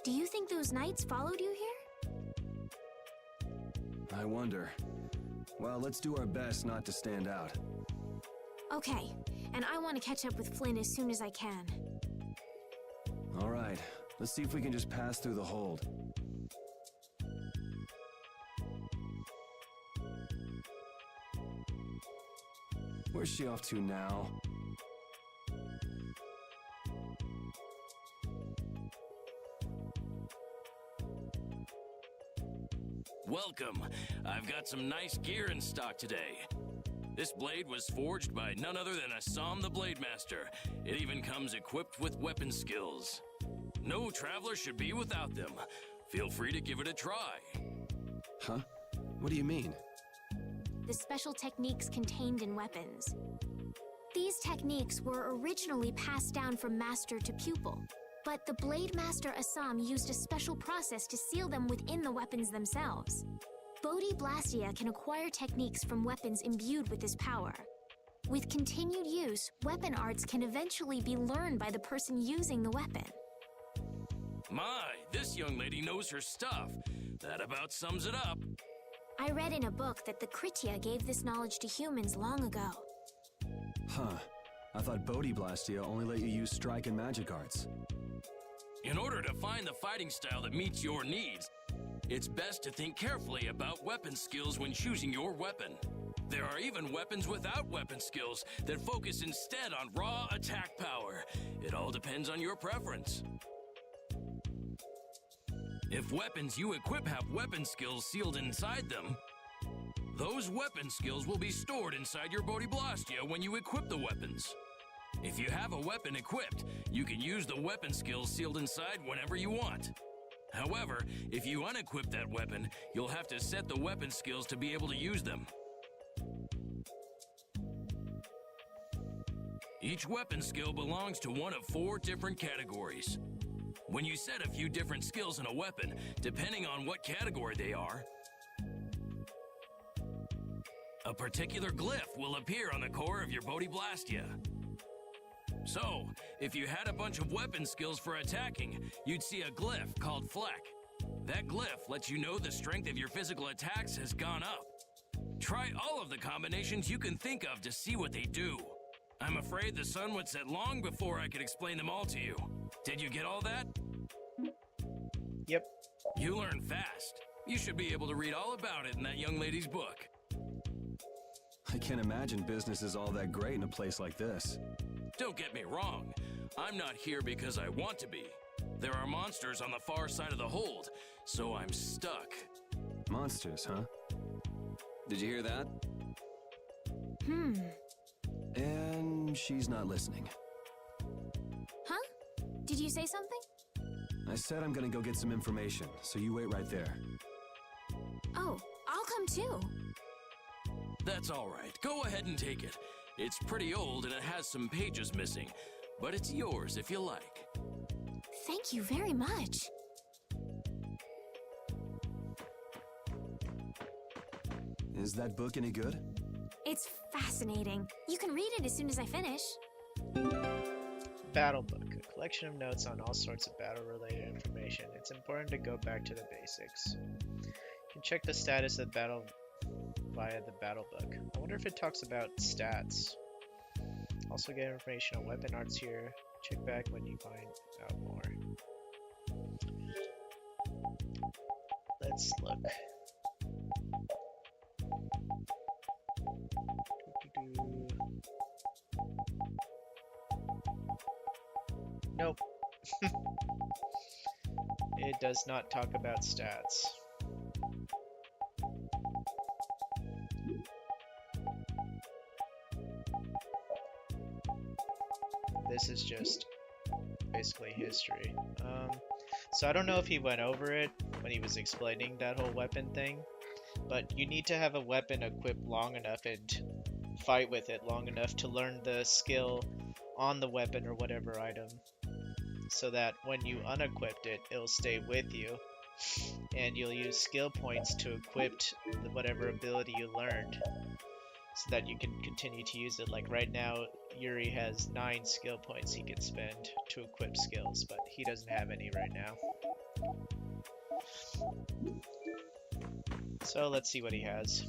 Do you think those knights followed you here? I wonder. Well, let's do our best not to stand out. Okay, and I want to catch up with Flynn as soon as I can. All right, let's see if we can just pass through the hold. Where's she off to now? Welcome. I've got some nice gear in stock today. This blade was forged by none other than Assam the Blade Master. It even comes equipped with weapon skills. No traveler should be without them. Feel free to give it a try. Huh? What do you mean? The special techniques contained in weapons. These techniques were originally passed down from master to pupil, but the Blade Master Assam used a special process to seal them within the weapons themselves. Bodhi Blastia can acquire techniques from weapons imbued with this power. With continued use, weapon arts can eventually be learned by the person using the weapon. My, this young lady knows her stuff. That about sums it up. I read in a book that the Kritya gave this knowledge to humans long ago. Huh. I thought Bodhi Blastia only let you use strike and magic arts. In order to find the fighting style that meets your needs, it's best to think carefully about weapon skills when choosing your weapon. There are even weapons without weapon skills that focus instead on raw attack power. It all depends on your preference. If weapons you equip have weapon skills sealed inside them, those weapon skills will be stored inside your Bodhi Blastia when you equip the weapons. If you have a weapon equipped, you can use the weapon skills sealed inside whenever you want. However, if you unequip that weapon, you'll have to set the weapon skills to be able to use them. Each weapon skill belongs to one of 4 different categories. When you set a few different skills in a weapon, depending on what category they are, a particular glyph will appear on the core of your Bodhi Blastia. So, if you had a bunch of weapon skills for attacking, you'd see a glyph called Fleck. That glyph lets you know the strength of your physical attacks has gone up. Try all of the combinations you can think of to see what they do. I'm afraid the sun would set long before I could explain them all to you. Did you get all that? Yep. You learn fast. You should be able to read all about it in that young lady's book. I can't imagine business is all that great in a place like this. Don't get me wrong. I'm not here because I want to be. There are monsters on the far side of the hold, so I'm stuck. Monsters, huh? Did you hear that? And she's not listening. Huh? Did you say something? I said I'm gonna go get some information, so you wait right there. Oh, I'll come too. That's all right. Go ahead and take it. It's pretty old and it has some pages missing, but it's yours if you like. Thank you very much. Is that book any good? It's fascinating. You can read it as soon as I finish. Battle book, a collection of notes on all sorts of battle-related information. It's important to go back to the basics. You can check the status of the battle via the battle book. I wonder if it talks about stats. Also get information on weapon arts here. Check back when you find out more. Let's look. Nope. It does not talk about stats. This is just basically history. So I don't know if he went over it when he was explaining that whole weapon thing, but you need to have a weapon equipped long enough and fight with it long enough to learn the skill on the weapon or whatever item, so that when you unequipped it, it'll stay with you, and you'll use skill points to equip whatever ability you learned, so that you can continue to use it. Like right now, Yuri has 9 skill points he can spend to equip skills, but he doesn't have any right now. So let's see what he has.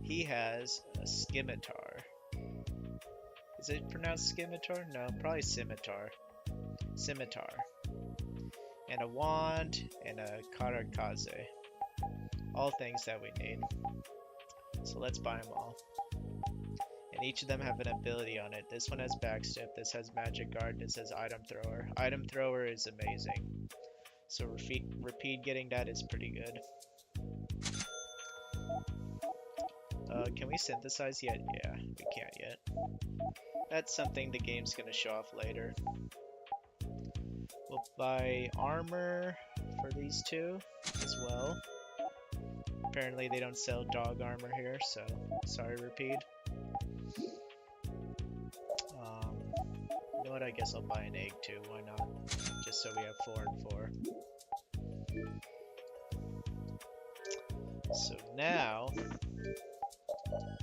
He has a scimitar. Is it pronounced scimitar? No, probably scimitar. Scimitar. And a wand and a karakaze. All things that we need. So let's buy them all. And each of them have an ability on it. This one has backstep, this has magic guard, this has item thrower. Item thrower is amazing. So repeat getting that is pretty good. Can we synthesize yet? Yeah, we can't yet. That's something the game's gonna show off later. We'll buy armor for these two as well. Apparently they don't sell dog armor here, so sorry, repeat. You know what? I guess I'll buy an egg too. Why not? Just so we have 4 and 4. So now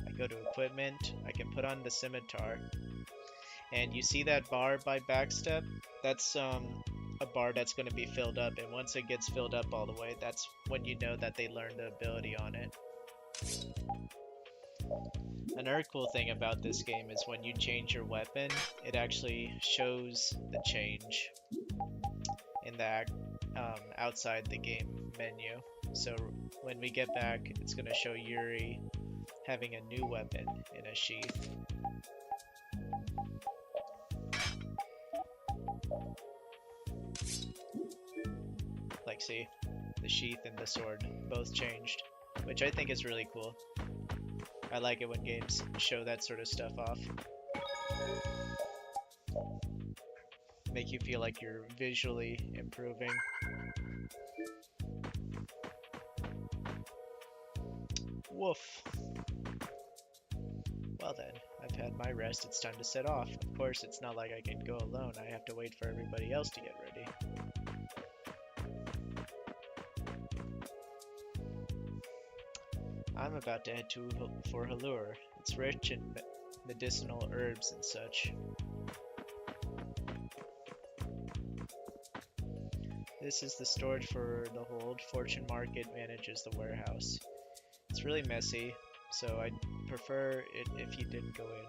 I go to equipment. I can put on the scimitar, and you see that bar by backstep? That's a bar that's going to be filled up, and once it gets filled up all the way, that's when you know that they learned the ability on it. Another cool thing about this game is when you change your weapon, it actually shows the change in the outside the game menu. So when we get back, it's going to show Yuri having a new weapon in a sheath. Like, see, the sheath and the sword both changed, which I think is really cool. I like it when games show that sort of stuff off. Make you feel like you're visually improving. Woof. Well then, I've had my rest, it's time to set off. Of course, it's not like I can go alone, I have to wait for everybody else to get ready. I'm about to head for Halure. It's rich in medicinal herbs and such. This is the storage for the hold. Fortune Market manages the warehouse. It's really messy, so I'd prefer it if you didn't go in.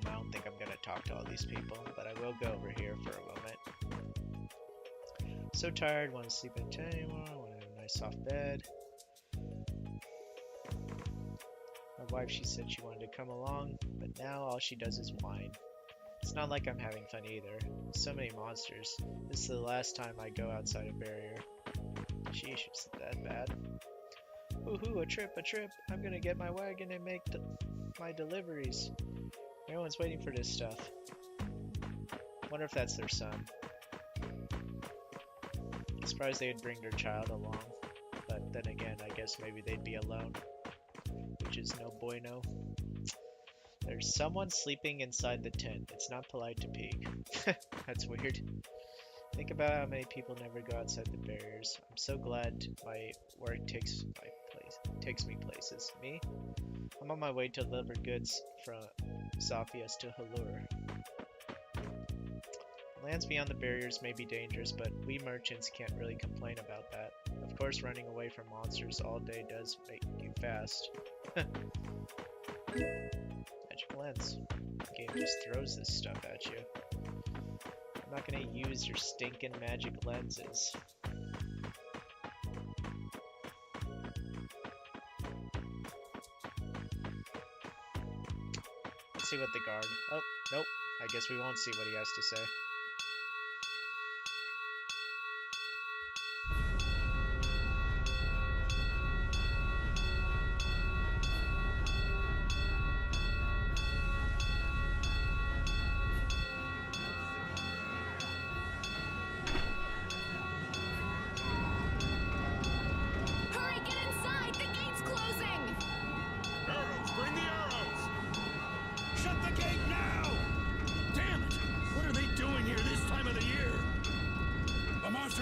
I don't think I'm gonna talk to all these people, but I will go over here for a moment. So tired, want to sleep in tent anymore, want to have a nice soft bed. My wife, she said she wanted to come along, but now all she does is whine. It's not like I'm having fun either. So many monsters. This is the last time I go outside a barrier. Sheesh, is it that bad? Woohoo, a trip, a trip. I'm gonna get my wagon and make my deliveries. Everyone's waiting for this stuff. Wonder if that's their son. I'm surprised they'd bring their child along. But then again, I guess maybe they'd be alone. Which is no bueno. There's someone sleeping inside the tent. It's not polite to peek. That's weird. Think about how many people never go outside the barriers. I'm so glad my work takes me places. Me? I'm on my way to deliver goods from Sophia's to Halure. Lands beyond the barriers may be dangerous, but we merchants can't really complain about that. Of course, running away from monsters all day does make you fast. Magic lens. The game just throws this stuff at you. I'm not gonna use your stinking magic lenses. Let's see what the guard... Oh, nope. I guess we won't see what he has to say.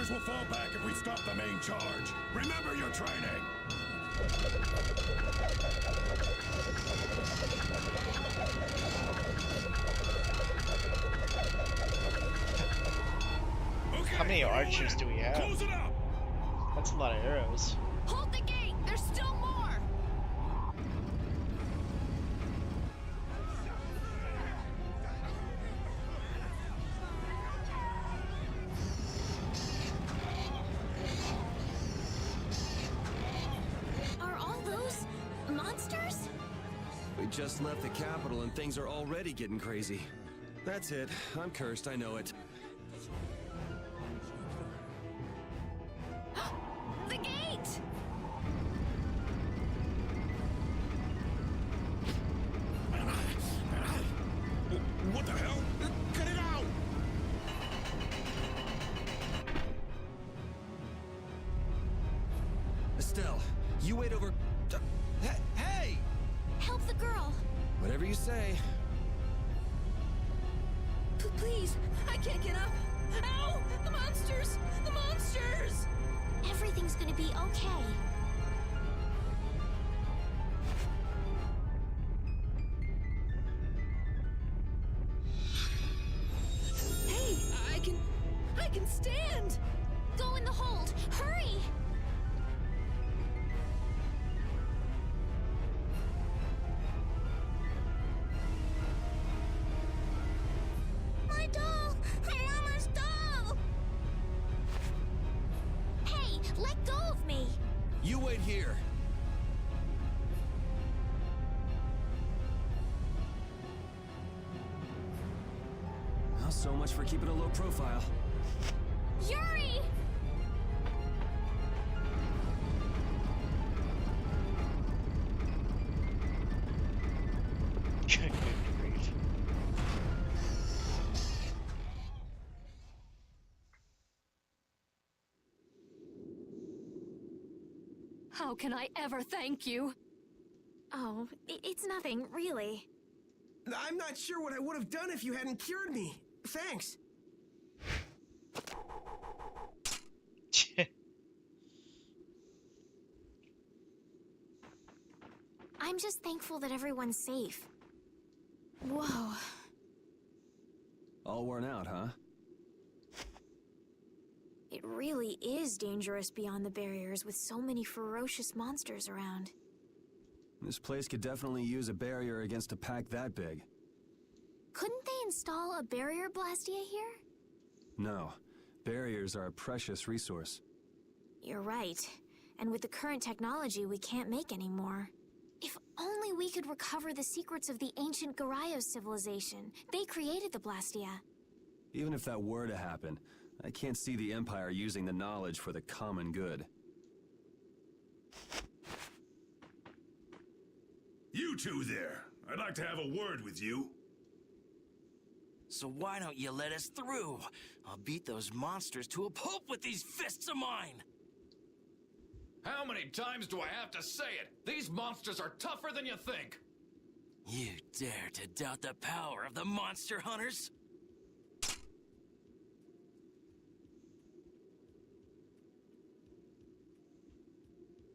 Will fall back if we stop the main charge. Remember your training! How many archers do we have? Close it up! That's a lot of arrows. Hold the gate! There's still more! Are all those monsters? We just left the capital and things are already getting crazy. That's it. I'm cursed, I know it. The gate! What the hell? Cut it out! Estelle, you wait over... Hey! Help the girl! Whatever you say. Please, I can't get up. Ow! The monsters! The monsters! Everything's gonna be okay. Hey, I can stand! Go in the hold! Hurry! My doll! My mama's doll! Hey, let go of me! You wait here. Well, so much for keeping a low profile. Yuri! Good grief. How can I ever thank you? Oh, it's nothing, really. I'm not sure what I would have done if you hadn't cured me. Thanks. I'm just thankful that everyone's safe. Whoa. All worn out, huh? It really is dangerous beyond the barriers with so many ferocious monsters around. This place could definitely use a barrier against a pack that big. Couldn't they install a barrier blastia here? No. Barriers are a precious resource. You're right. And with the current technology, we can't make any more. If only we could recover the secrets of the ancient Garayos civilization. They created the blastia. Even if that were to happen, I can't see the Empire using the knowledge for the common good. You two there. I'd like to have a word with you. So why don't you let us through? I'll beat those monsters to a pulp with these fists of mine! How many times do I have to say it? These monsters are tougher than you think! You dare to doubt the power of the monster hunters?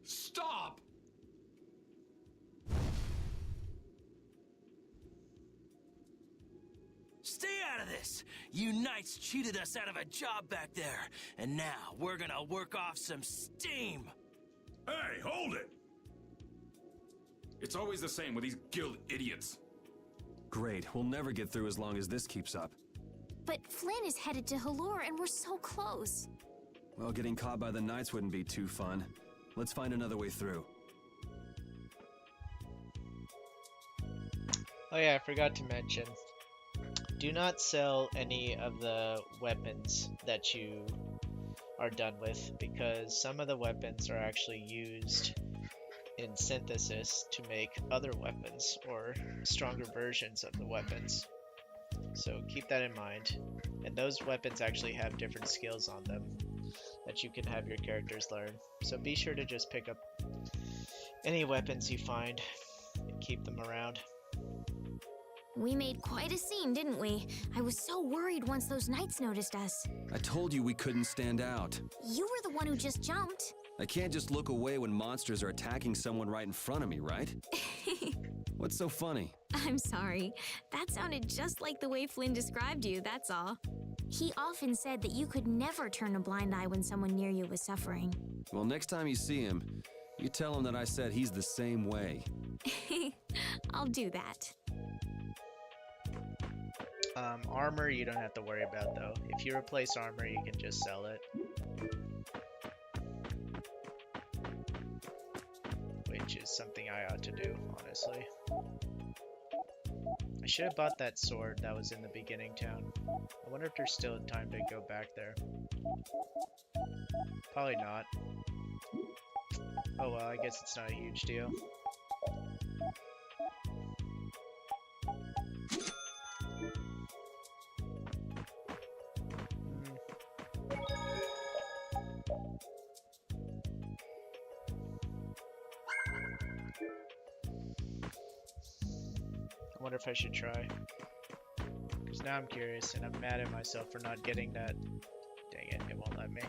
Stop! Stay out of this! You knights cheated us out of a job back there, and now we're gonna work off some steam! Hey, hold it! It's always the same with these guild idiots. Great, we'll never get through as long as this keeps up. But Flynn is headed to Halor and we're so close. Well, getting caught by the Knights wouldn't be too fun. Let's find another way through. Oh yeah, I forgot to mention. Do not sell any of the weapons that you are done with, because some of the weapons are actually used in synthesis to make other weapons or stronger versions of the weapons. So keep that in mind. And those weapons actually have different skills on them that you can have your characters learn. So be sure to just pick up any weapons you find and keep them around. We made quite a scene, didn't we? I was so worried once those knights noticed us. I told you we couldn't stand out. You were the one who just jumped. I can't just look away when monsters are attacking someone right in front of me, right? What's so funny? I'm sorry. That sounded just like the way Flynn described you, that's all. He often said that you could never turn a blind eye when someone near you was suffering. Well, next time you see him, you tell him that I said he's the same way. I'll do that. Armor you don't have to worry about though. If you replace armor, you can just sell it. Which is something I ought to do, honestly. I should have bought that sword that was in the beginning town. I wonder if there's still time to go back there. Probably not. Oh well, I guess it's not a huge deal. I wonder if I should try. Because now I'm curious and I'm mad at myself for not getting that. Dang it, it won't let me.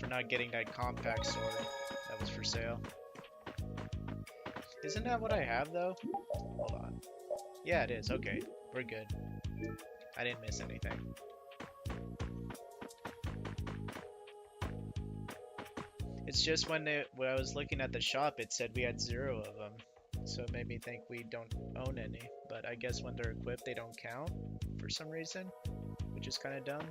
For not getting that compact sword that was for sale. Isn't that what I have though? Hold on. Yeah, it is. Okay, we're good. I didn't miss anything. It's just when I was looking at the shop, it said we had 0 of them. So it made me think we don't own any, but I guess when they're equipped they don't count for some reason, which is kind of dumb.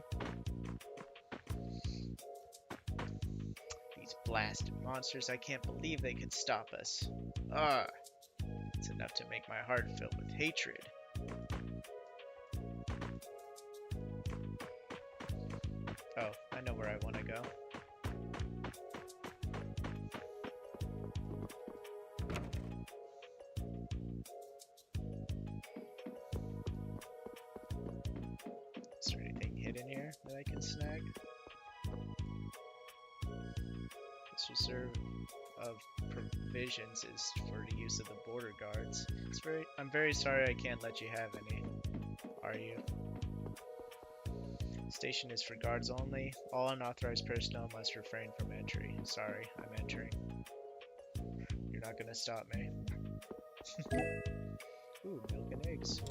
These blasted monsters, I can't believe they could stop us. Ah, it's enough to make my heart fill with hatred. Oh, I know where I want to go. Is there anything hidden here that I can snag? This reserve of provisions is for the use of the border guards. I'm very sorry I can't let you have any. Are you? Station is for guards only. All unauthorized personnel must refrain from entry. Sorry, I'm entering. You're not gonna stop me. Ooh, milk and eggs.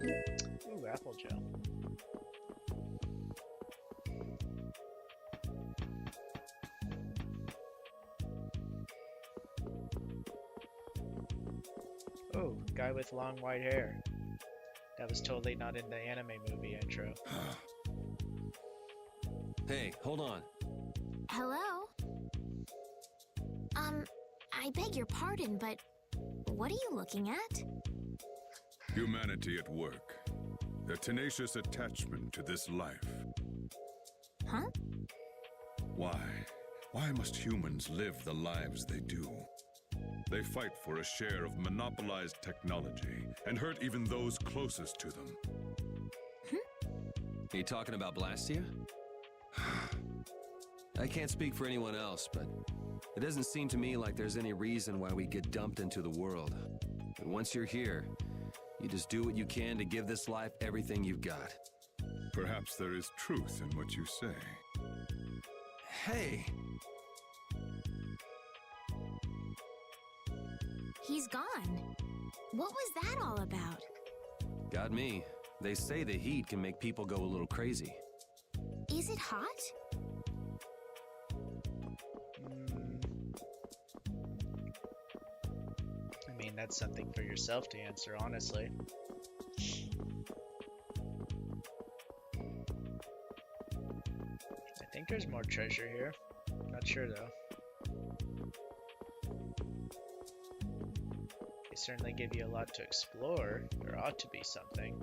Ooh, apple gel. Oh, guy with long white hair. That was totally not in the anime movie intro. Hey, hold on. Hello? I beg your pardon, but what are you looking at? Humanity at work. Their tenacious attachment to this life. Huh? Why? Why must humans live the lives they do? They fight for a share of monopolized technology and hurt even those closest to them. Are you talking about Blastia? I can't speak for anyone else, but it doesn't seem to me like there's any reason why we get dumped into the world. But once you're here, you just do what you can to give this life everything you've got. Perhaps there is truth in what you say. Hey! He's gone. What was that all about? Got me. They say the heat can make people go a little crazy. Is it hot? I mean, that's something for yourself to answer, honestly. I think there's more treasure here. Not sure though. They certainly give you a lot to explore. There ought to be something.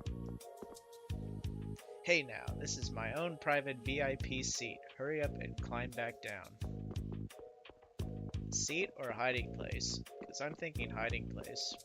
Hey now, this is my own private VIP seat. Hurry up and climb back down. Seat or hiding place? Because I'm thinking hiding place.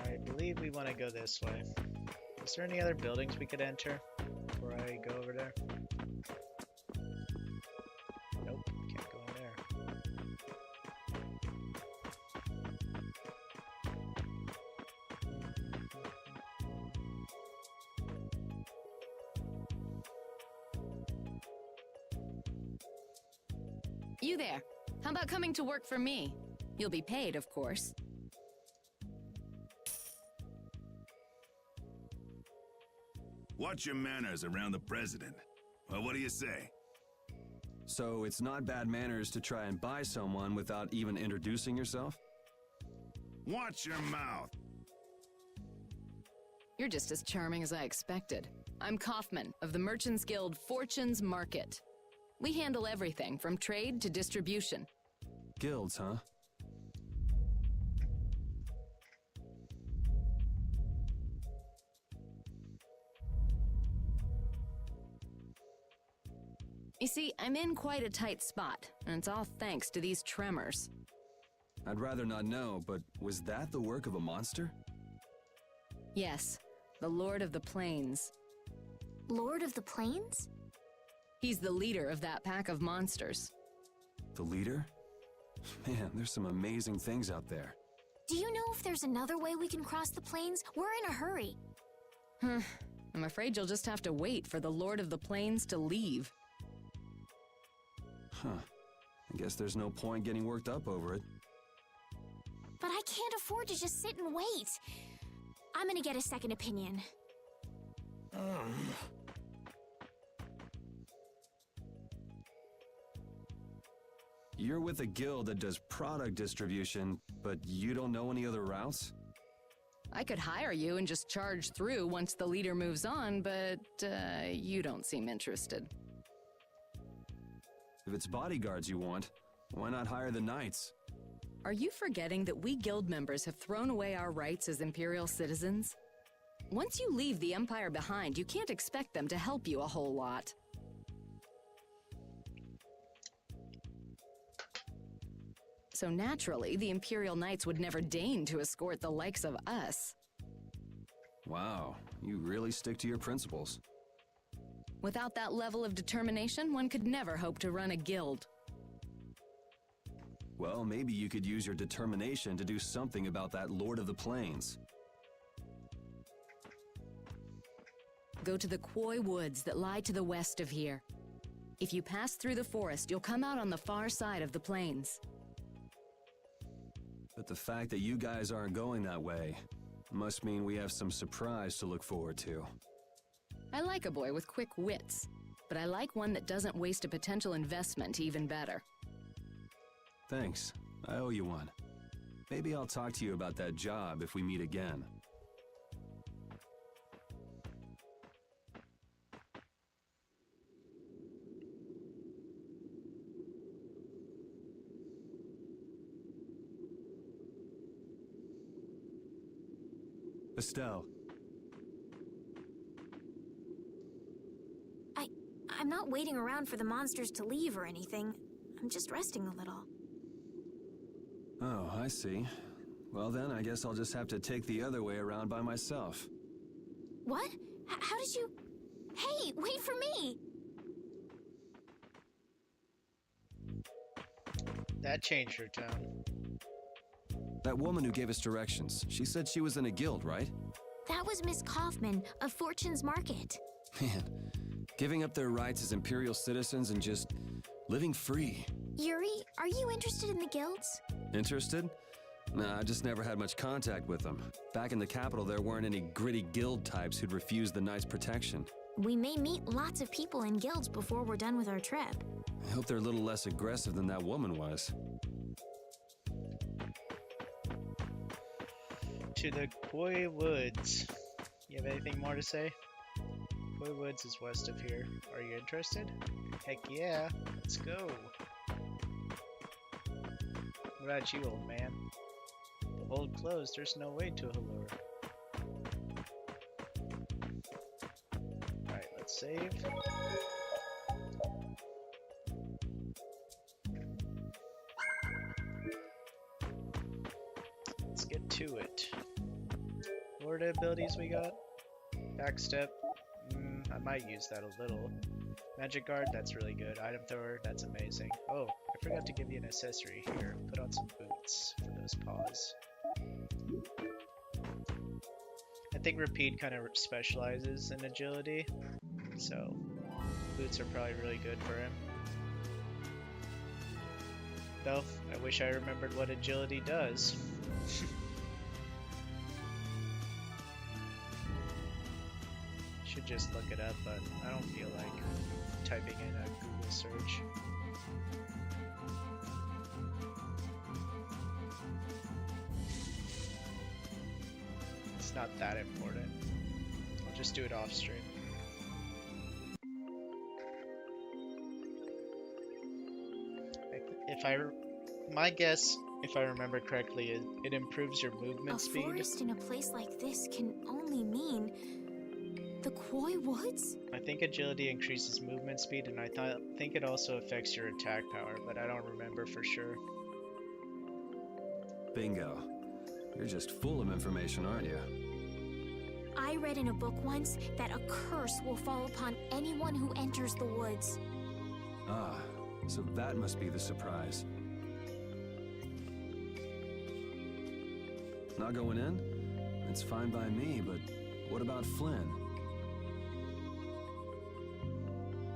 I believe we want to go this way. Is there any other buildings we could enter before I go over there? Nope, can't go in there. You there. How about coming to work for me? You'll be paid, of course. Watch your manners around the president. Well, what do you say? So it's not bad manners to try and buy someone without even introducing yourself? Watch your mouth. You're just as charming as I expected. I'm Kaufman of the Merchants Guild Fortune's Market. We handle everything from trade to distribution. Guilds, huh? You see, I'm in quite a tight spot, and it's all thanks to these tremors. I'd rather not know, but was that the work of a monster? Yes, the Lord of the Plains. Lord of the Plains? He's the leader of that pack of monsters. The leader? Man, there's some amazing things out there. Do you know if there's another way we can cross the plains? We're in a hurry. I'm afraid you'll just have to wait for the Lord of the Plains to leave. Huh. I guess there's no point getting worked up over it. But I can't afford to just sit and wait. I'm gonna get a second opinion. You're with a guild that does product distribution, but you don't know any other routes? I could hire you and just charge through once the leader moves on, but you don't seem interested. If it's bodyguards you want, why not hire the knights? Are you forgetting that we guild members have thrown away our rights as Imperial citizens? Once you leave the Empire behind, you can't expect them to help you a whole lot. So naturally, the Imperial Knights would never deign to escort the likes of us. Wow, you really stick to your principles. Without that level of determination, one could never hope to run a guild. Well, maybe you could use your determination to do something about that Lord of the Plains. Go to the Koi Woods that lie to the west of here. If you pass through the forest, you'll come out on the far side of the plains. But the fact that you guys aren't going that way must mean we have some surprise to look forward to. I like a boy with quick wits, but I like one that doesn't waste a potential investment even better. Thanks. I owe you one. Maybe I'll talk to you about that job if we meet again. Estelle. I'm not waiting around for the monsters to leave or anything. I'm just resting a little. Oh, I see. Well then, I guess I'll just have to take the other way around by myself. What? How did you... Hey, wait for me! That changed her tone. That woman who gave us directions, she said she was in a guild, right? That was Miss Kaufman of Fortune's Market. Man, giving up their rights as Imperial citizens and just living free. Yuri, are you interested in the guilds? Interested? Nah, I just never had much contact with them. Back in the capital, there weren't any gritty guild types who'd refuse the Knights' protection. We may meet lots of people in guilds before we're done with our trip. I hope they're a little less aggressive than that woman was. To the Koi Woods. You have anything more to say? Koi Woods is west of here. Are you interested? Heck yeah, let's go. What about you, old man? The hold closed, there's no way to Halor. Alright, let's save. Let's get to it. What are the abilities we got? Backstep. I might use that a little. Magic Guard, that's really good. Item Thrower, that's amazing. Oh, I forgot to give you an accessory here. Put on some boots for those paws. I think Repeat kind of specializes in agility, so boots are probably really good for him. though. I wish I remembered what agility does. Should just look it up, but I don't feel like typing in a Google search. It's not that important. I'll just do it off stream. My guess, if I remember correctly, is it improves your movement speed. A forest in a place like this can only mean the Koi Woods? I think agility increases movement speed, and I think it also affects your attack power, but I don't remember for sure. Bingo. You're just full of information, aren't you? I read in a book once that a curse will fall upon anyone who enters the woods. Ah, so that must be the surprise. Not going in? It's fine by me, but what about Flynn?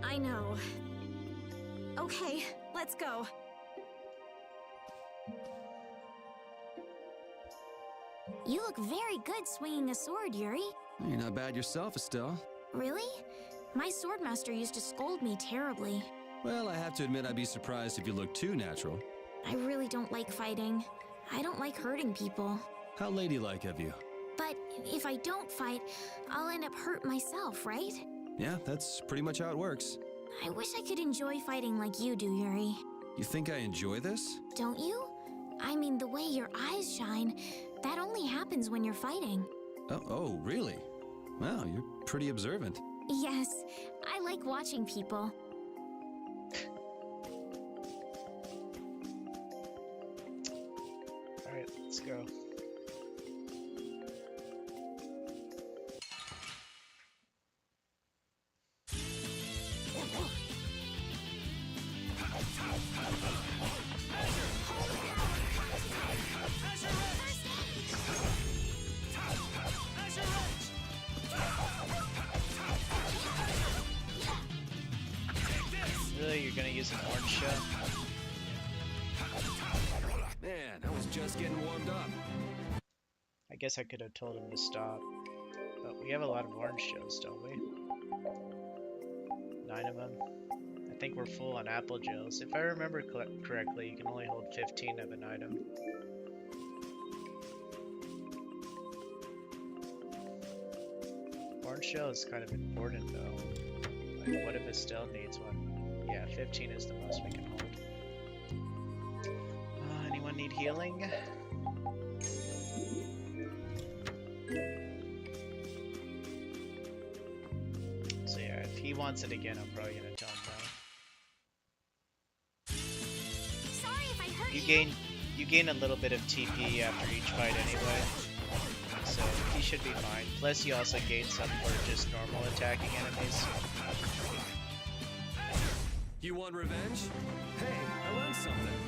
I know. Okay, let's go. You look very good swinging a sword, Yuri. You're not bad yourself, Estelle. Really? My swordmaster used to scold me terribly. Well, I have to admit I'd be surprised if you looked too natural. I really don't like fighting. I don't like hurting people. How ladylike of you. But if I don't fight, I'll end up hurt myself, right? Yeah, that's pretty much how it works. I wish I could enjoy fighting like you do, Yuri. You think I enjoy this? Don't you? I mean, the way your eyes shine, that only happens when you're fighting. Oh, really? Wow, you're pretty observant. Yes, I like watching people. Alright, let's go. Really? You're gonna use an orange shell? Man, I was just getting warmed up. I guess I could have told him to stop. But we have a lot of orange shells, don't we? 9 of them. I think we're full on apple gels. If I remember correctly, you can only hold 15 of an item. Orange shell is kind of important though. Like, what if Estelle needs one? Yeah, 15 is the most we can hold. Anyone need healing? So yeah, if he wants it again, I'm probably gonna tell him no. Sorry if I hurt you. You gain a little bit of TP after each fight anyway, so he should be fine. Plus you also gain some for just normal attacking enemies. You want revenge? Hey, I learned something.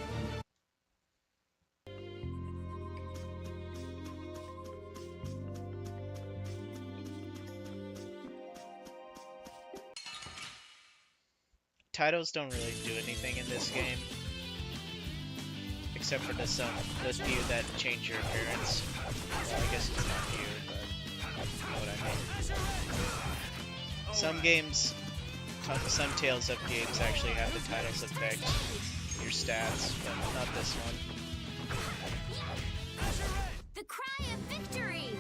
Titles don't really do anything in this game, except for the few that change your appearance. Well, I guess it's not you, but you know what I mean. Some games, some Tales of games actually have the titles affect your stats, but not this one. The cry of victory!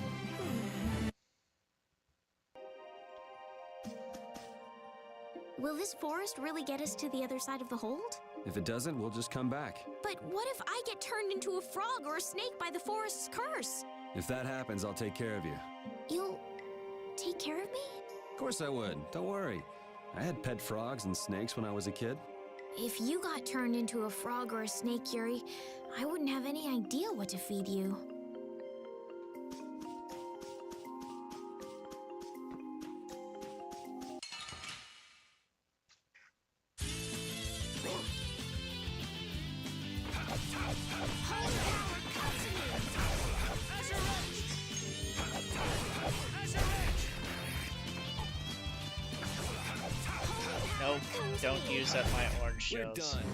Will this forest really get us to the other side of the hold? If it doesn't, we'll just come back. But what if I get turned into a frog or a snake by the forest's curse? If that happens, I'll take care of you. You'll take care of me? Of course I would. Don't worry. I had pet frogs and snakes when I was a kid. If you got turned into a frog or a snake, Yuri, I wouldn't have any idea what to feed you. Nope, don't use up my orange We're shells. done.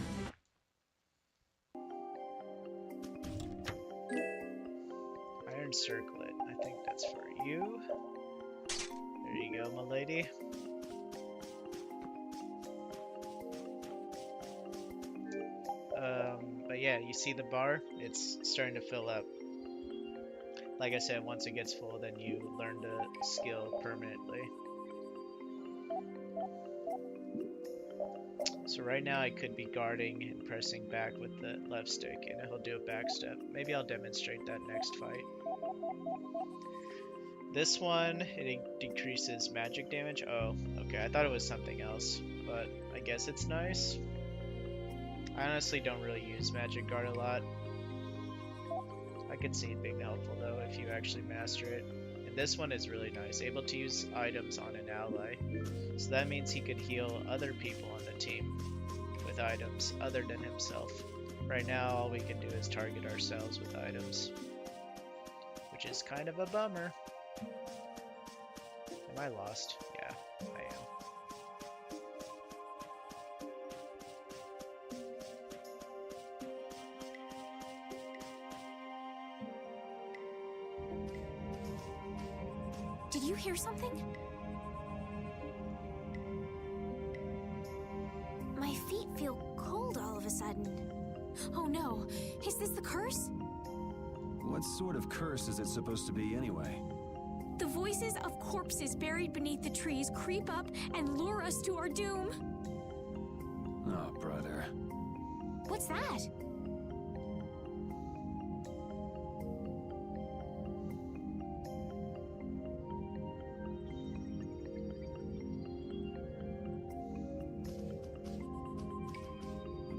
encircle it. I think that's for you. There you go, my lady. But yeah, you see the bar? It's starting to fill up. Like I said, once it gets full, then you learn the skill permanently. So right now I could be guarding and pressing back with the left stick, and he'll do a back step. Maybe I'll demonstrate that next fight. This one, it decreases magic damage. Oh, okay, I thought it was something else, but I guess it's nice. I honestly don't really use Magic Guard a lot. I could see it being helpful though if you actually master it. And this one is really nice, able to use items on an ally. So that means he could heal other people on the team with items other than himself. Right now all we can do is target ourselves with items, which is kind of a bummer. Am I lost? Yeah, I am. Did you hear something? My feet feel cold all of a sudden. Oh no, is this the curse? What sort of curse is it supposed to be anyway? The voices of corpses buried beneath the trees creep up and lure us to our doom. Oh, brother. What's that?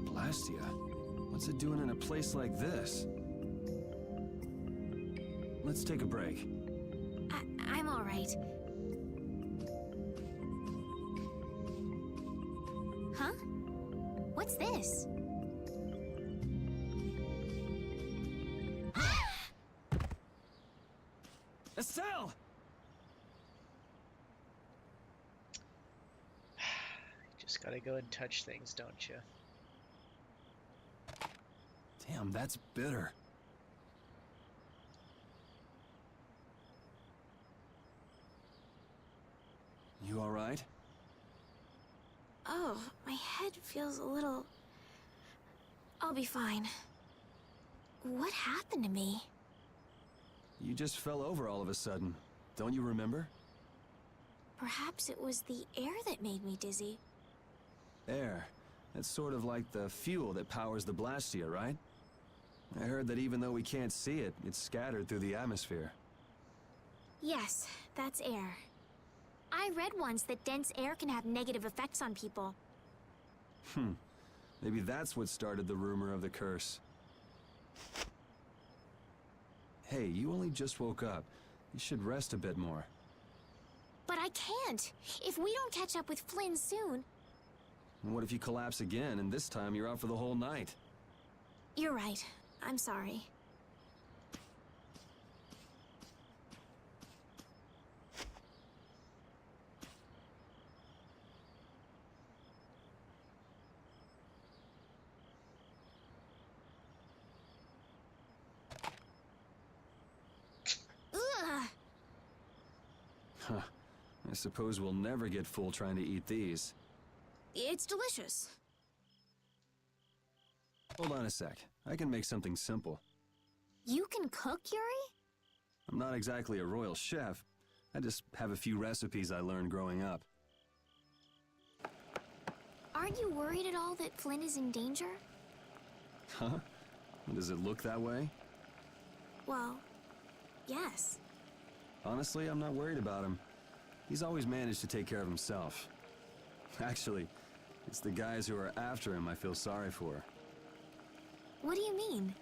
Blastia? What's it doing in a place like this? Let's take a break. I'm all right. Huh? What's this? Estelle! Just gotta go and touch things, don't you? Damn, that's bitter. You all right? Oh, my head feels a little... I'll be fine. What happened to me? You just fell over all of a sudden. Don't you remember? Perhaps it was the air that made me dizzy. Air. That's sort of like the fuel that powers the Blastia, right? I heard that even though we can't see it, it's scattered through the atmosphere. Yes, that's air. I read once that dense air can have negative effects on people. Maybe that's what started the rumor of the curse. Hey, you only just woke up. You should rest a bit more. But I can't! If we don't catch up with Flynn soon... And what if you collapse again, and this time you're out for the whole night? You're right. I'm sorry. Ugh! Huh. I suppose we'll never get full trying to eat these. It's delicious. Hold on a sec. I can make something simple. You can cook, Yuri? I'm not exactly a royal chef. I just have a few recipes I learned growing up. Aren't you worried at all that Flynn is in danger? Huh? Does it look that way? Well, yes. Honestly, I'm not worried about him. He's always managed to take care of himself. Actually, it's the guys who are after him I feel sorry for. What do you mean?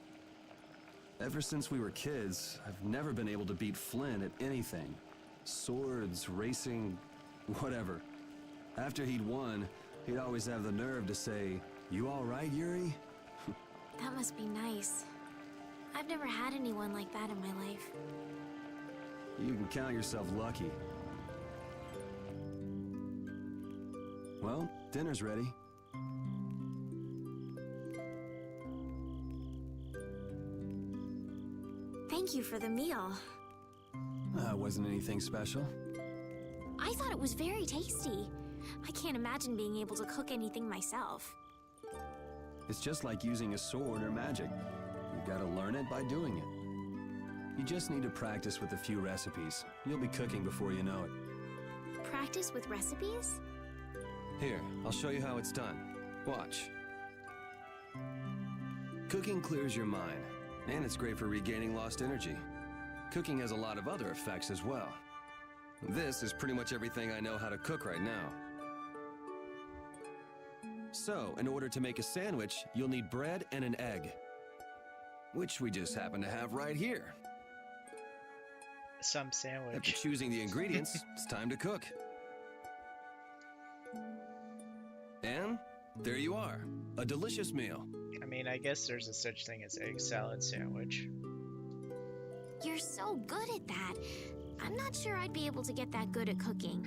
Ever since we were kids, I've never been able to beat Flynn at anything. Swords, racing, whatever. After he'd won, he'd always have the nerve to say, "You all right, Yuri?" That must be nice. I've never had anyone like that in my life. You can count yourself lucky. Well, dinner's ready. Thank Thank you for the meal. Wasn't anything special. I thought it was very tasty. I can't imagine being able to cook anything myself. It's just like using a sword or magic. You gotta learn it by doing it. You just need to practice with a few recipes. You'll be cooking before you know it. Practice with recipes? Here, I'll show you how it's done. Watch. Cooking clears your mind, and it's great for regaining lost energy. Cooking has a lot of other effects as well. This is pretty much everything I know how to cook right now. So, in order to make a sandwich, you'll need bread and an egg. Which we just happen to have right here. Some After sandwich. choosing the ingredients, it's time to cook. And there you are, a delicious meal. I mean, I guess there's a such thing as egg salad sandwich. You're so good at that. I'm not sure I'd be able to get that good at cooking.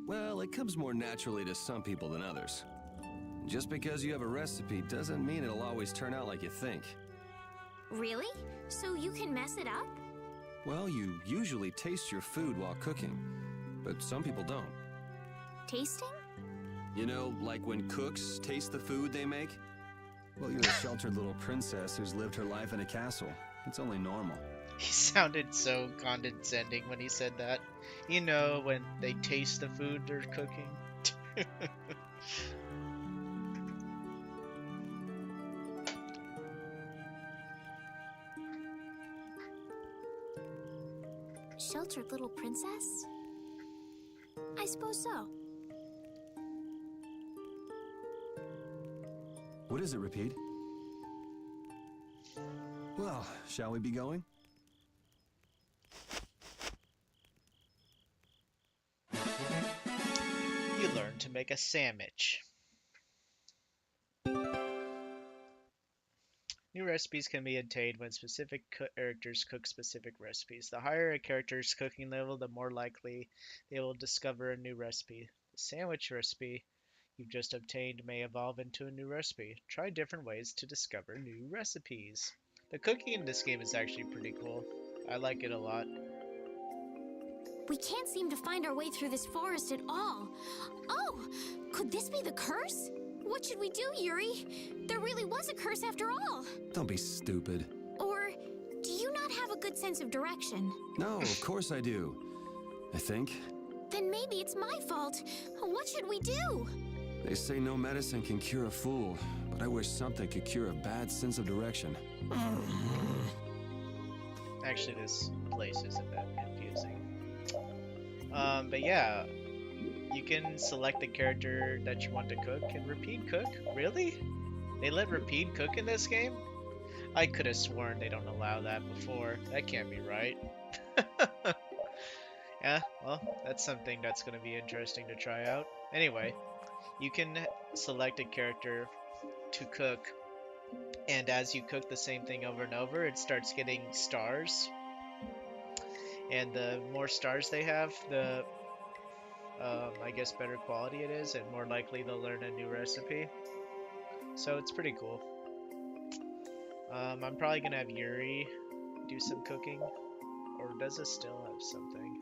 Well, it comes more naturally to some people than others. Just because you have a recipe doesn't mean it'll always turn out like you think. Really? So you can mess it up? Well, you usually taste your food while cooking, but some people don't. Tasting? You know, like when cooks taste the food they make? Well, you're a sheltered little princess who's lived her life in a castle. It's only normal. He sounded so condescending when he said that. You know, when they taste the food they're cooking. Sheltered little princess? I suppose so. What is it, Repeat? Well, shall we be going? You learn to make a sandwich. New recipes can be obtained when specific characters cook specific recipes. The higher a character's cooking level, the more likely they will discover a new recipe. The sandwich recipe you've just obtained may evolve into a new recipe. Try different ways to discover new recipes. The cooking in this game is actually pretty cool. I like it a lot. We can't seem to find our way through this forest at all. Oh, could this be the curse? What should we do, Yuri? There really was a curse after all. Don't be stupid. Or do you not have a good sense of direction? No, of course I do. I think. Then maybe it's my fault. What should we do? They say no medicine can cure a fool, but I wish something could cure a bad sense of direction. Actually, this place isn't that confusing. But yeah, you can select the character that you want to cook and Repeat cook. Really? They let Repeat cook in this game? I could have sworn they don't allow that before. That can't be right. Yeah, well, that's something that's going to be interesting to try out. Anyway, you can select a character to cook, and as you cook the same thing over and over, it starts getting stars. And the more stars they have, the I guess better quality it is, and more likely they'll learn a new recipe. So it's pretty cool. I'm probably gonna have Yuri do some cooking, or does it still have something?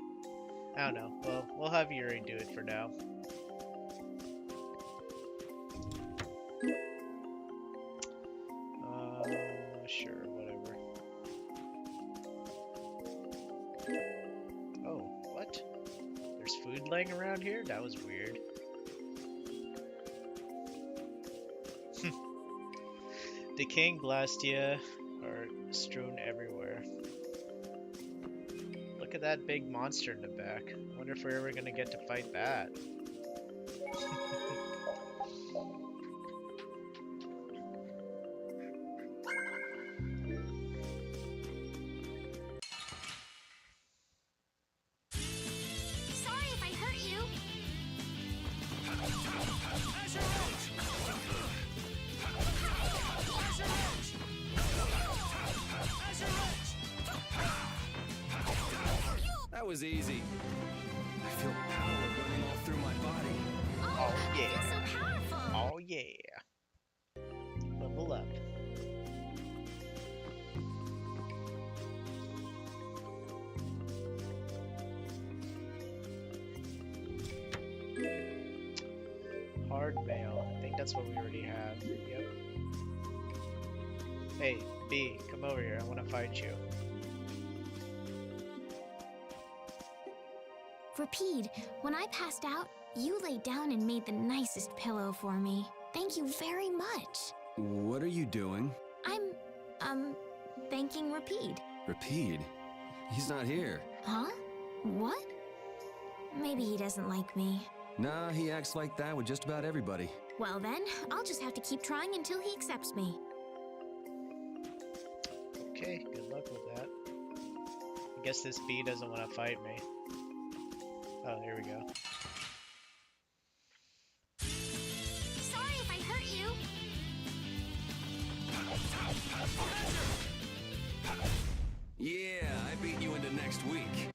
I don't know. Well, we'll have Yuri do it for now. Sure, whatever. Oh, what? There's food laying around here? That was weird. Decaying Blastia are strewn everywhere. Look at that big monster in the back. Wonder if we're ever gonna get to fight that. Sorry if I hurt you. That was easy. I feel power running all through my body. Oh, Oh, I yeah. feel so powerful. Oh yeah. Level up. Powered male. I think that's what we already have. Yep. Hey, B, come over here. I want to fight you. Rapide, when I passed out, you laid down and made the nicest pillow for me. Thank you very much. What are you doing? I'm, thanking Rapide. Rapide? He's not here. Huh? What? Maybe he doesn't like me. Nah, he acts like that with just about everybody. Well then, I'll just have to keep trying until he accepts me. Okay, good luck with that. I guess this B doesn't want to fight me. Oh, here we go. Sorry if I hurt you. Yeah, I beat you into next week.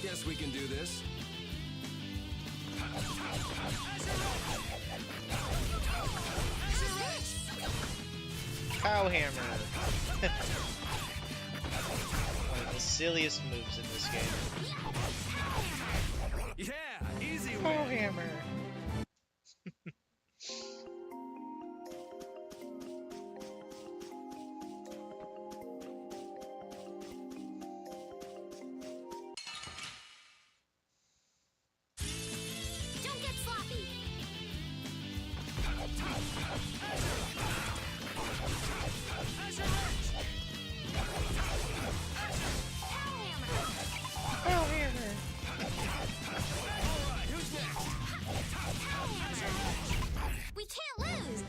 Guess we can do this. Cow hammer! One of the silliest moves in this game. Yeah, easy Cow win. hammer! Don't get sloppy. Cow hammer! We can't lose.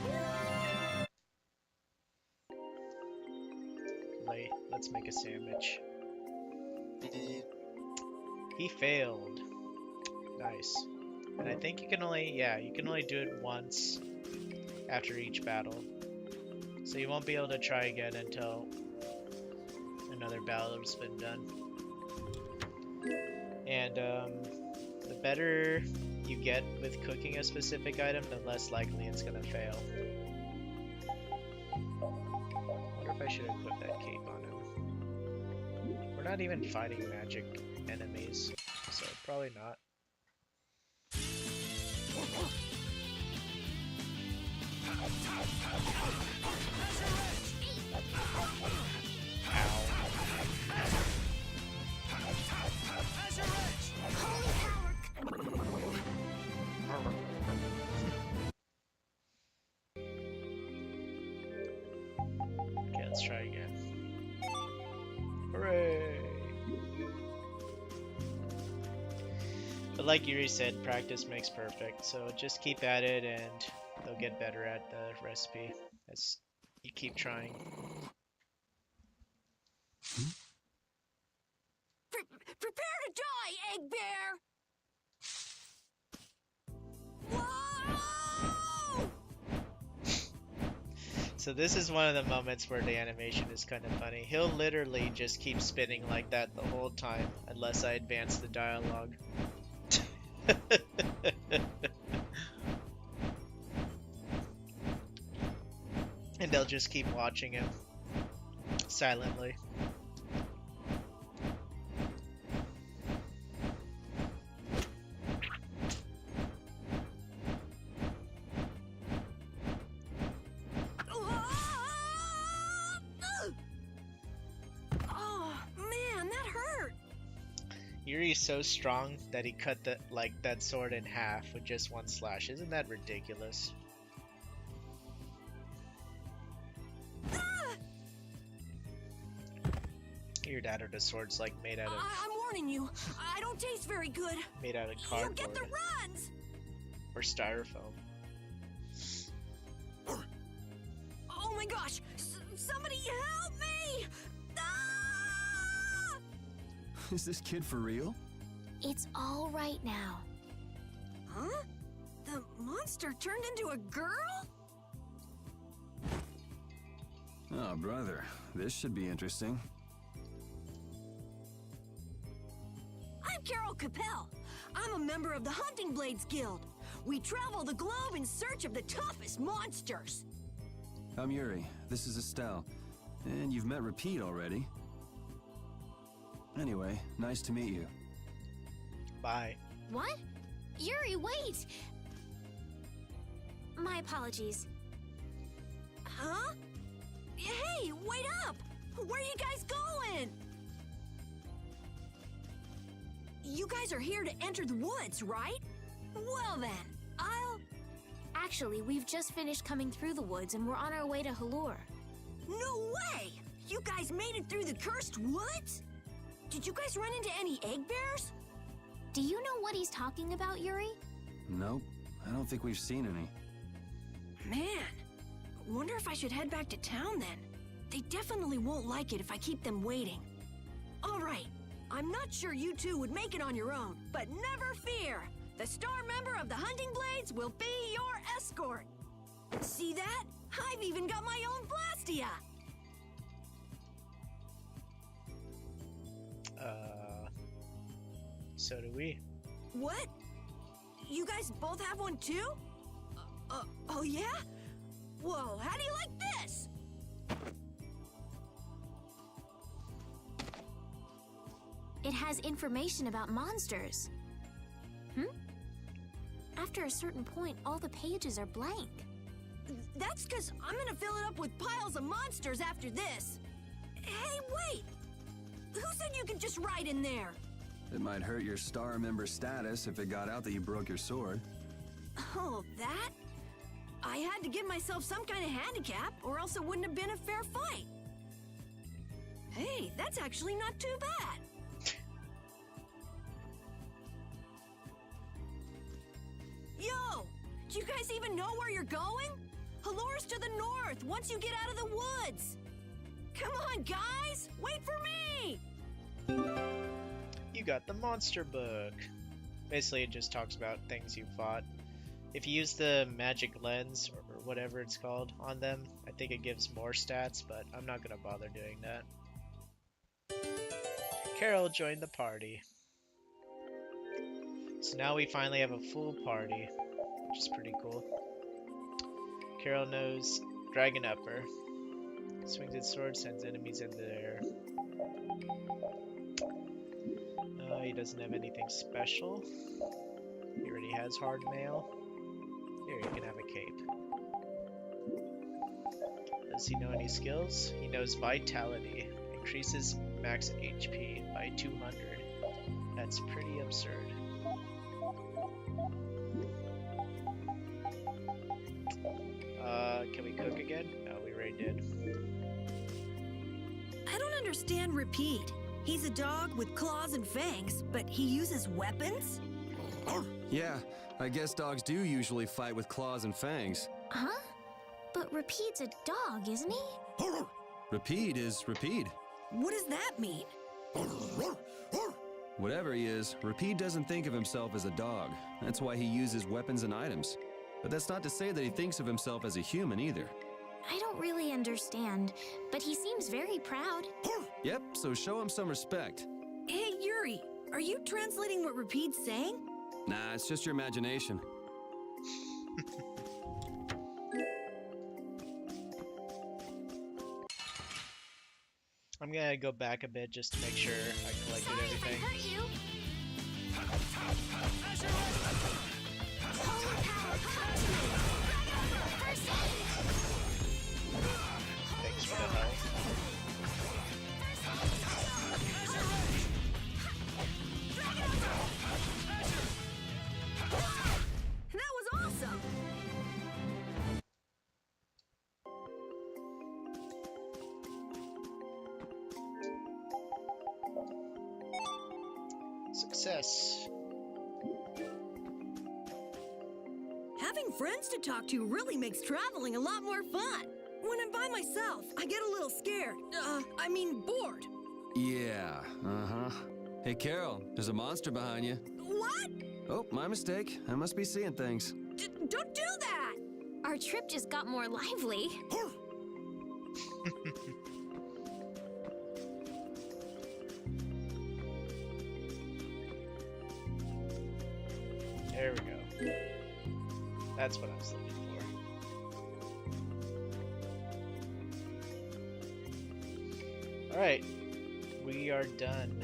Let's make a sandwich. He failed. Nice. And I think you can only do it once after each battle. So you won't be able to try again until another battle's been done. And the better you get with cooking a specific item, the less likely it's gonna fail. I wonder if I should equip that cape on him. We're not even fighting magic enemies, so probably not. Okay, let's try again. Hooray! But like Yuri said, practice makes perfect, so just keep at it and they'll get better at the recipe as you keep trying. Prepare to die, Egg Bear! So this is one of the moments where the animation is kind of funny. He'll literally just keep spinning like that the whole time unless I advance the dialogue. And they'll just keep watching him silently. Oh, man, that hurt! Yuri's so strong that he cut that sword in half with just one slash. Isn't that ridiculous? Your dad or the sword's like made out of I'm warning you, I don't taste very good. made out of You cardboard get the runs! or styrofoam. Oh my gosh! Somebody help me! Ah! Is this kid for real? It's all right now. Huh? The monster turned into a girl? Oh, brother. This should be interesting. I'm Carol Capel. I'm a member of the Hunting Blades Guild. We travel the globe in search of the toughest monsters. I'm Yuri. This is Estelle. And you've met Repeat already. Anyway, nice to meet you. Bye. What? Yuri, wait! My apologies. Huh? Hey, wait up! Where are you guys going? You guys are here to enter the woods, right? Well then, Actually, we've just finished coming through the woods and we're on our way to Halur. No way! You guys made it through the cursed woods? Did you guys run into any egg bears? Do you know what he's talking about, Yuri? Nope. I don't think we've seen any. Man, wonder if I should head back to town then. They definitely won't like it if I keep them waiting. All right, I'm not sure you two would make it on your own, but never fear. The star member of the Hunting Blades will be your escort. See that? I've even got my own Blastia. So do we. What? You guys both have one too? Oh yeah? Whoa, how do you like this? It has information about monsters. After a certain point, all the pages are blank. That's because I'm gonna fill it up with piles of monsters after this. Hey, wait! Who said you could just write in there? It might hurt your star member status if it got out that you broke your sword. Oh, that? I had to give myself some kind of handicap, or else it wouldn't have been a fair fight. Hey, that's actually not too bad. Yo! Do you guys even know where you're going? Halur's to the north, once you get out of the woods. Come on, guys! Wait for me! You got the monster book. Basically, it just talks about things you fought. If you use the magic lens, or whatever it's called, on them, I think it gives more stats, but I'm not gonna bother doing that. Carol joined the party. So now we finally have a full party, which is pretty cool. Carol knows Dragon Upper. Swings its sword, sends enemies into the air. He doesn't have anything special. He already has hard mail. Here, you can have a cape. Does he know any skills? He knows Vitality. Increases max HP by 200. That's pretty absurd. Can we cook again? No, we already did. I don't understand Repeat. He's a dog with claws and fangs, but he uses weapons? Yeah, I guess dogs do usually fight with claws and fangs. Huh? But Repeat's a dog, isn't he? Repeat is Repeat. What does that mean? Whatever he is, Repeat doesn't think of himself as a dog. That's why he uses weapons and items. But that's not to say that he thinks of himself as a human either. I don't really understand, but he seems very proud. Yep, so show him some respect. Hey, Yuri, are you translating what Repeat's saying? Nah, it's just your imagination. I'm gonna go back a bit just to make sure I collected Sorry everything. if I hurt you. Thanks for the help. That was awesome! Success. Having friends to talk to really makes traveling a lot more fun. When I'm by myself, I get a little scared. Bored. Yeah, uh-huh. Hey, Carol, there's a monster behind you. What? Oh, my mistake. I must be seeing things. Don't do that! Our trip just got more lively. There we go. That's what I was looking for. Alright, we are done.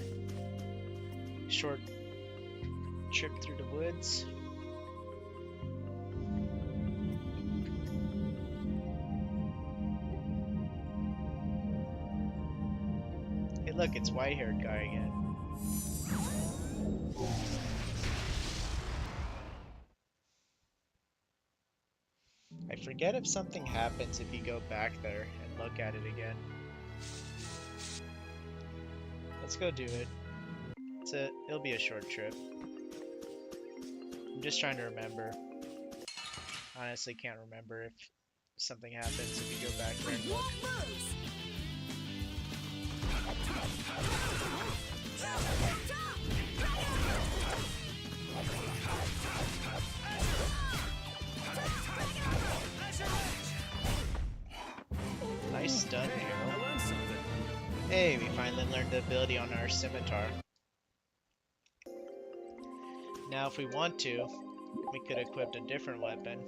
Short trip through the woods. Hey look, it's white-haired guy again. I forget if something happens if you go back there and look at it again. Let's go do it. It'll be a short trip. I'm just trying to remember. Honestly, can't remember if something happens if you go back there and look. Nice stun, Carol. Hey, we finally learned the ability on our scimitar. Now if we want to, we could equip a different weapon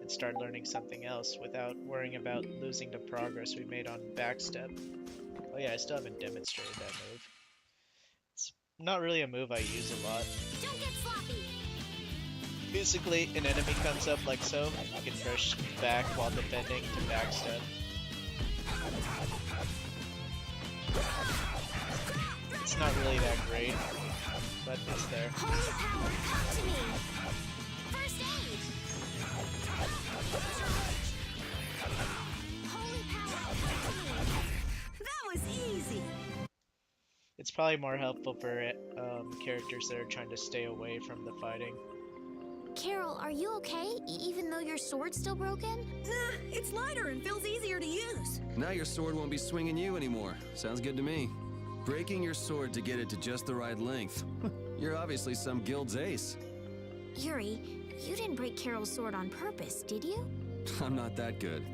and start learning something else without worrying about losing the progress we made on backstep. Oh yeah, I still haven't demonstrated that move. It's not really a move I use a lot. Don't get sloppy. Basically, an enemy comes up like so, you can rush back while defending to backstep. It's not really that great, but it's there. Holy power, come to me. First aid. Holy power, come to me. That was easy. It's probably more helpful for characters that are trying to stay away from the fighting. Carol, are you okay? Even though your sword's still broken? Nah, it's lighter and feels easier to use. Now your sword won't be swinging you anymore. Sounds good to me. Breaking your sword to get it to just the right length. You're obviously some guild's ace. Yuri, you didn't break Carol's sword on purpose, did you? I'm not that good.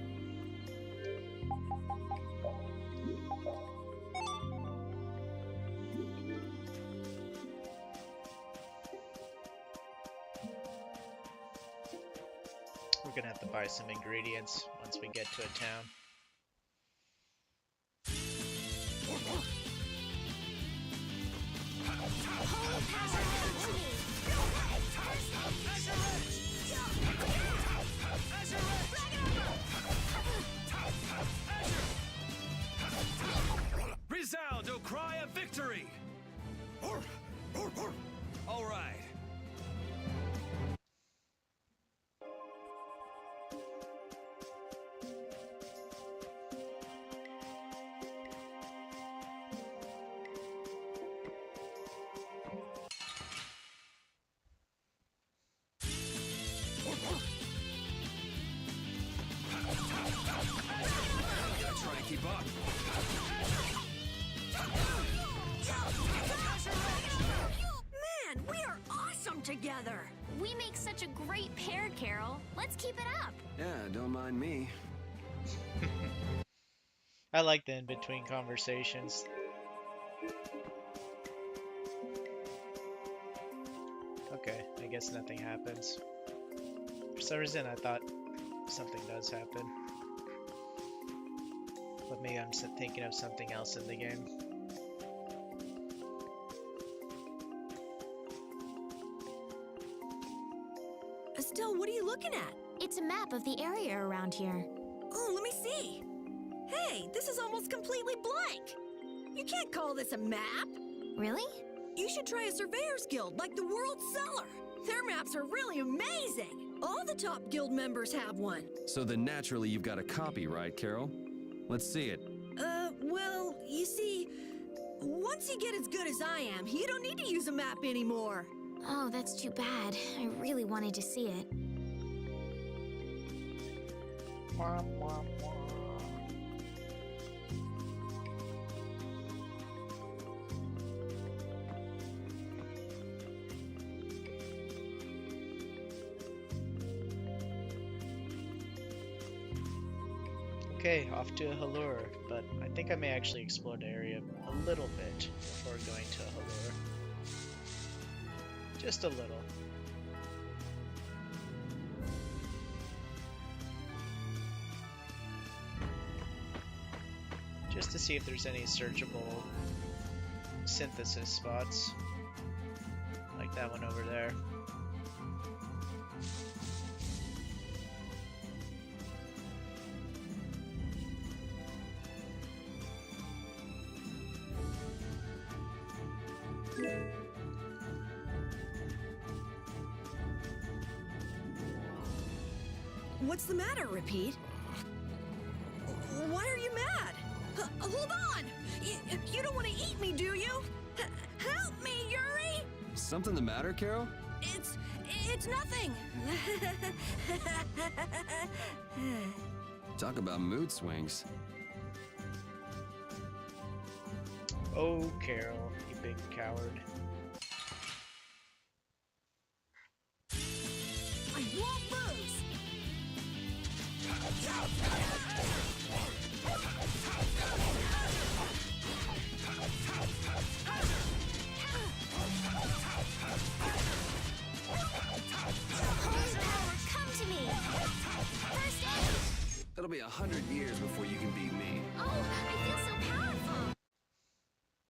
We're gonna have to buy some ingredients once we get to a town. Holy power, come to me. Resound, O cry of victory! All right. Try to keep up. Man, we are awesome together. We make such a great pair, Carol. Let's keep it up. Yeah, don't mind me. I like the in-between conversations. Okay, I guess nothing happens. For some reason I thought something does happen. But maybe I'm thinking of something else in the game. Estelle, what are you looking at? It's a map of the area around here. Oh, let me see. Hey, this is almost completely blank. You can't call this a map. Really? You should try a surveyor's guild like the World Cellar. Their maps are really amazing. All the top guild members have one. So then naturally you've got a copy, right, Carol? Let's see it. Well, you see, once you get as good as I am, you don't need to use a map anymore. Oh, that's too bad. I really wanted to see it. Okay, off to Halure, but I think I may actually explore the area a little bit before going to Halure. Just a little. Just to see if there's any searchable synthesis spots. Like that one over there. What's the matter, Repeat? Why are you mad? Hold on! You don't want to eat me, do you? Help me, Yuri! Something the matter, Carol? It's nothing. Talk about mood swings. Oh, Carol, you big coward. I won't lose! Holy power, come to me! First aid! It'll be 100 years before you can beat me. Oh, I feel so powerful!